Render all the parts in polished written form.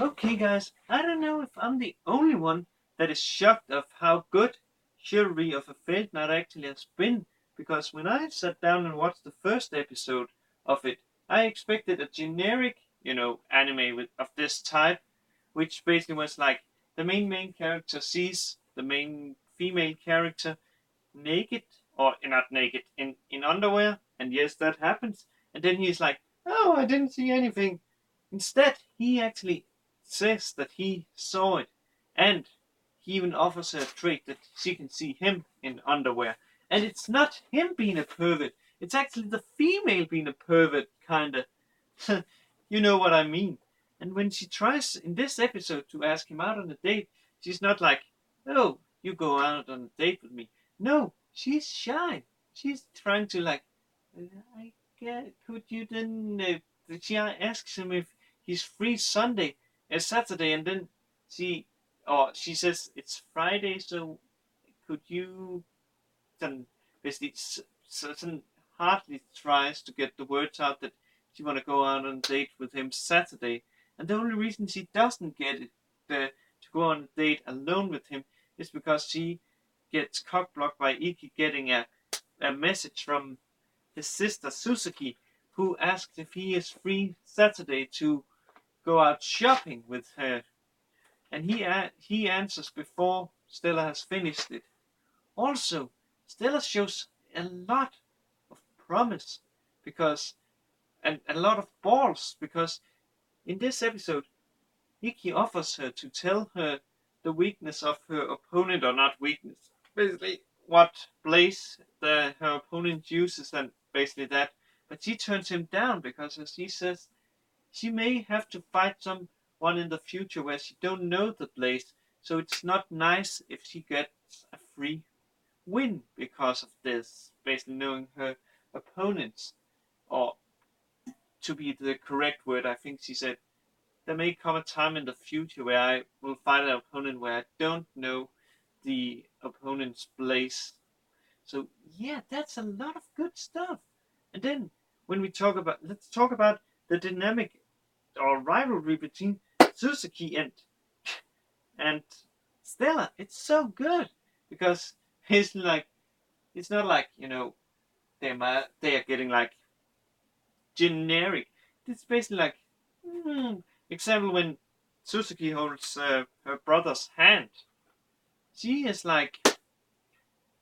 Okay, guys, I don't know if I'm the only one that is shocked of how good Chivalry of a Failed Knight actually has been, because when I sat down and watched the first episode of it, I expected a generic, anime of this type, which basically was like the main character sees the main female character naked, or not naked, in underwear, and yes, that happens, and then he's like, oh, I didn't see anything. Instead, he actually says that he saw it, and he even offers her a trick that she can see him in underwear. And it's not him being a pervert, it's actually the female being a pervert, kinda. You know what I mean. And when she tries in this episode to ask him out on a date, she's not like, oh, you go out on a date with me. No, she's shy. She's trying to like, I get, could you then? She asks him if he's free Sunday and Saturday, and then she, or she says it's Friday, so could you then basically hardly tries to get the words out that she want to go out on a date with him Saturday, and the only reason she doesn't get it to go on a date alone with him is because she gets cock blocked by Iki getting a message from his sister Suzuki, who asks if he is free Saturday to go out shopping with her, and he answers before Stella has finished it. Also, Stella shows a lot of promise, because and a lot of balls, because in this episode Iki offers her to tell her the weakness of her opponent, or not weakness, basically what place her opponent uses, and basically that. But she turns him down because, as she says, she may have to fight someone in the future where she don't know the place, so it's not nice if she gets a free win because of this, basically knowing her opponents. Or, to be the correct word, I think she said, there may come a time in the future where I will fight an opponent where I don't know the opponent's place. So yeah, that's a lot of good stuff. And then when we talk about, let's talk about the dynamic or rivalry between Suzuki and Stella. It's so good because it's like, it's not like, they are getting like generic. It's basically like, example, when Suzuki holds her brother's hand, she is like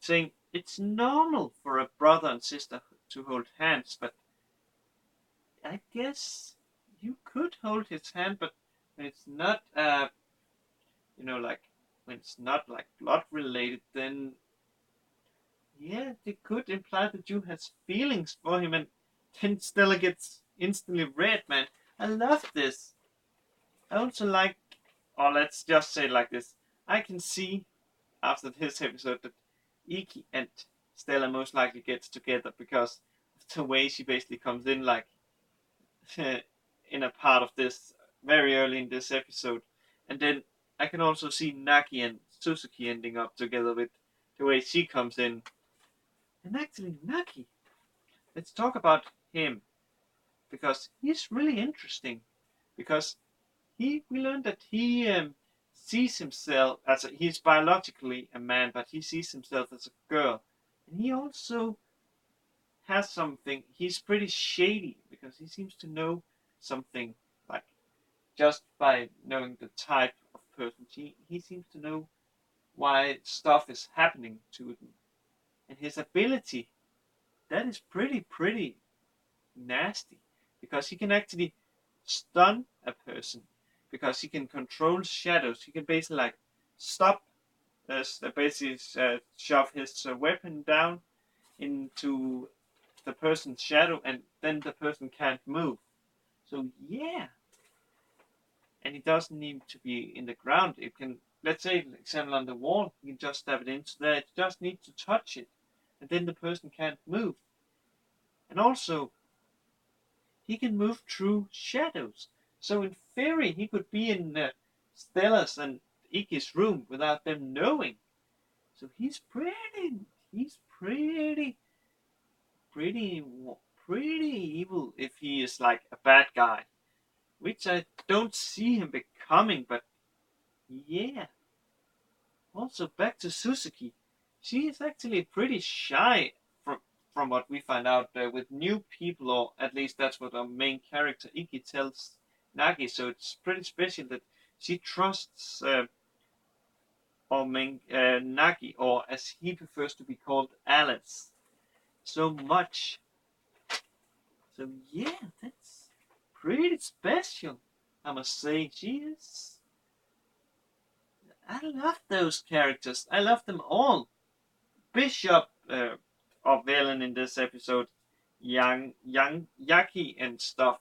saying it's normal for a brother and sister to hold hands, but I guess you could hold his hand, but when it's not, like when it's not like blood related, then yeah, it could imply that you has feelings for him, and then Stella gets instantly red, man. I love this. I also like, or let's just say it like this, I can see after this episode that Iki and Stella most likely gets together because of the way she basically comes in, like in a part of this very early in this episode. And then I can also see Nagi and Suzuki ending up together with the way she comes in. And actually, Nagi, let's talk about him because he's really interesting. Because we learned that he sees himself as he's biologically a man, but he sees himself as a girl, and he also has something. He's pretty shady because he seems to know something, like just by knowing the type of person. He seems to know why stuff is happening to them, and his ability, that is pretty nasty, because he can actually stun a person, because he can control shadows. He can basically like stop, basically shove his weapon down into the person's shadow, and then the person can't move. So yeah, and it doesn't need to be in the ground. It can, let's say, example on the wall. You can just stab it into there. It just needs to touch it, and then the person can't move. And also, he can move through shadows. So in theory, he could be in Stella's and Iki's room without them knowing. So he's pretty, pretty evil if he is like a bad guy, which I don't see him coming, but yeah. Also, back to Suzuki. She is actually pretty shy from what we find out with new people, or at least that's what our main character Iki tells Nagi. So it's pretty special that she trusts our main Nagi, or as he prefers to be called, Alice, so much. So yeah, that's pretty special, I must say. She is. I love those characters. I love them all. Bishop, or villain in this episode, young Yaki and stuff.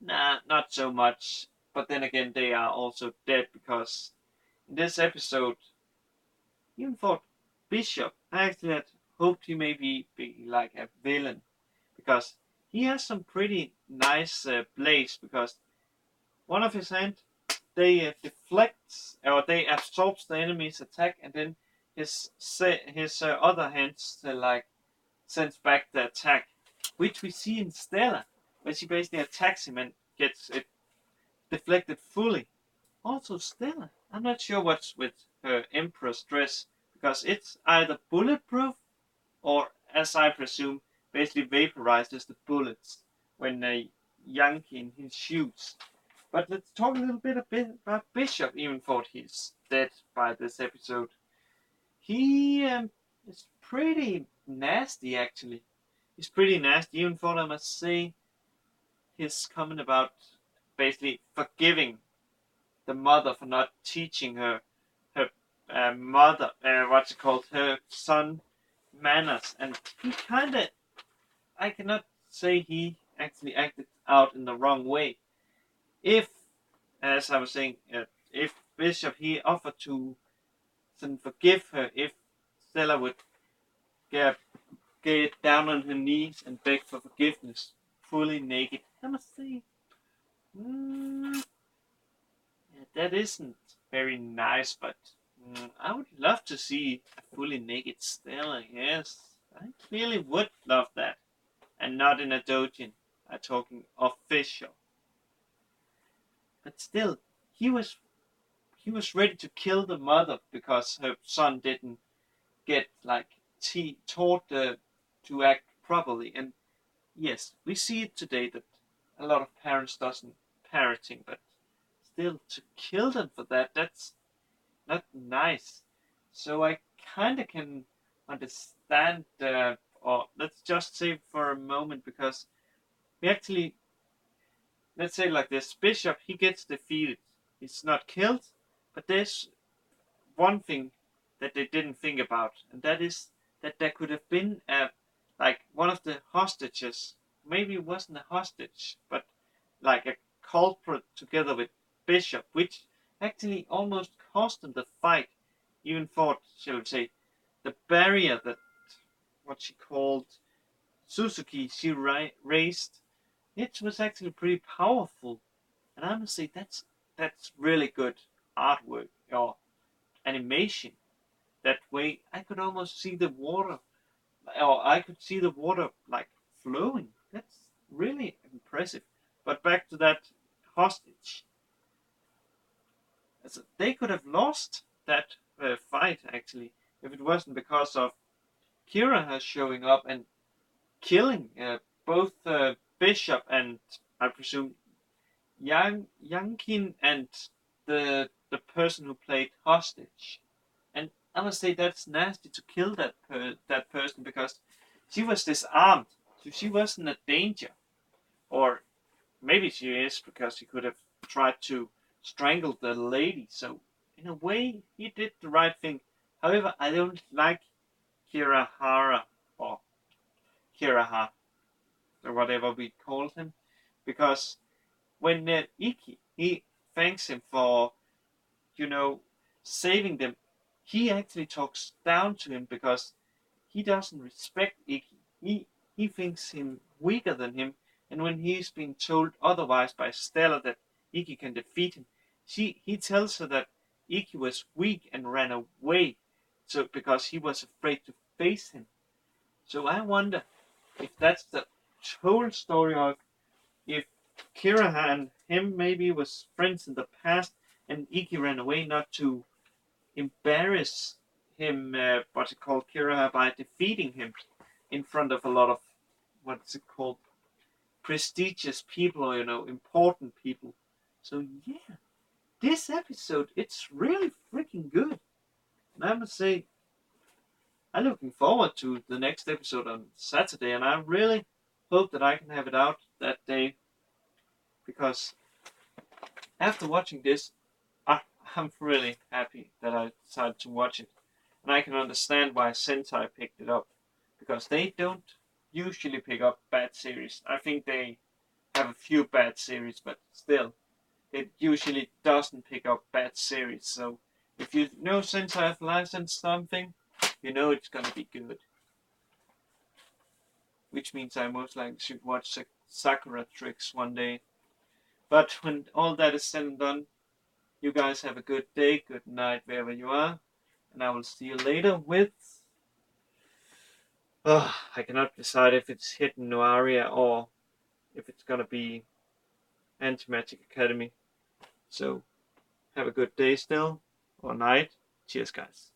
Nah, not so much. But then again, they are also dead because in this episode, even for Bishop, I actually had hoped he maybe be like a villain because he has some pretty nice plays. Because one of his hands, they deflects or they absorbs the enemy's attack, and then his other hands like sends back the attack, which we see in Stella, where she basically attacks him and gets it deflected fully. Also, Stella, I'm not sure what's with her Empress dress, because it's either bulletproof or, as I presume, basically vaporizes the bullets when they yank in his shoes. But let's talk a little bit about Bishop, even though he's dead by this episode. He is pretty nasty, actually. He's pretty nasty, even though I must say his comment about basically forgiving the mother for not teaching her mother, what's it called, her son manners. And he kind of, I cannot say he actually acted out in the wrong way. If, as I was saying, if Bishop he offered to forgive her, if Stella would get down on her knees and beg for forgiveness, fully naked, I must say, mm, that isn't very nice, but I would love to see a fully naked Stella, yes. I really would love that. And not in a dojin. I'm talking official. But still, he was he was ready to kill the mother because her son didn't get like taught to act properly. And yes, we see it today that a lot of parents doesn't parenting, but still to kill them for that's not nice. So I kind of can understand, or let's just say for a moment, because we actually, let's say like this, Bishop, he gets defeated. He's not killed, but there's one thing that they didn't think about, and that is that there could have been like one of the hostages, maybe it wasn't a hostage, but like a culprit together with Bishop, which actually almost cost them the fight, even for, shall we say, the barrier that what she called Suzuki she raised. It was actually pretty powerful, and I must say that's really good artwork or animation. That way, I could almost see the water, or I could see the water like flowing. That's really impressive. But back to that hostage. They could have lost that fight actually if it wasn't because of Kira showing up and killing both Bishop and, I presume, Yankin and the person who played hostage. And I must say that's nasty to kill that person because she was disarmed, so she wasn't a danger. Or maybe she is because he could have tried to strangle the lady. So in a way, he did the right thing. However, I don't like Kirahara or Kiraha or whatever we call him, because when Iki he thanks him for saving them, he actually talks down to him because he doesn't respect Iki. He thinks him weaker than him, and when he's been told otherwise by Stella that Iki can defeat him, he tells her that Iki was weak and ran away, so because he was afraid to face him. So I wonder if that's the whole story, of if Kira and him maybe was friends in the past, and Iki ran away not to embarrass him, what's it called, Kira, by defeating him in front of a lot of, what's it called, prestigious people, or important people. So yeah, this episode, it's really freaking good. And I must say, I'm looking forward to the next episode on Saturday, and I really hope that I can have it out that day, because after watching this, I'm really happy that I decided to watch it. And I can understand why Sentai picked it up, because they don't usually pick up bad series. I think they have a few bad series, but still, it usually doesn't pick up bad series. So if you know Sentai have licensed something, you know it's gonna be good. Which means I most likely should watch Sakura Tricks one day. But when all that is said and done, you guys have a good day, good night, wherever you are, and I will see you later with. Oh, I cannot decide if it's Hidden Noaria or if it's gonna be Anti-Magic Academy. So have a good day still, or night. Cheers, guys.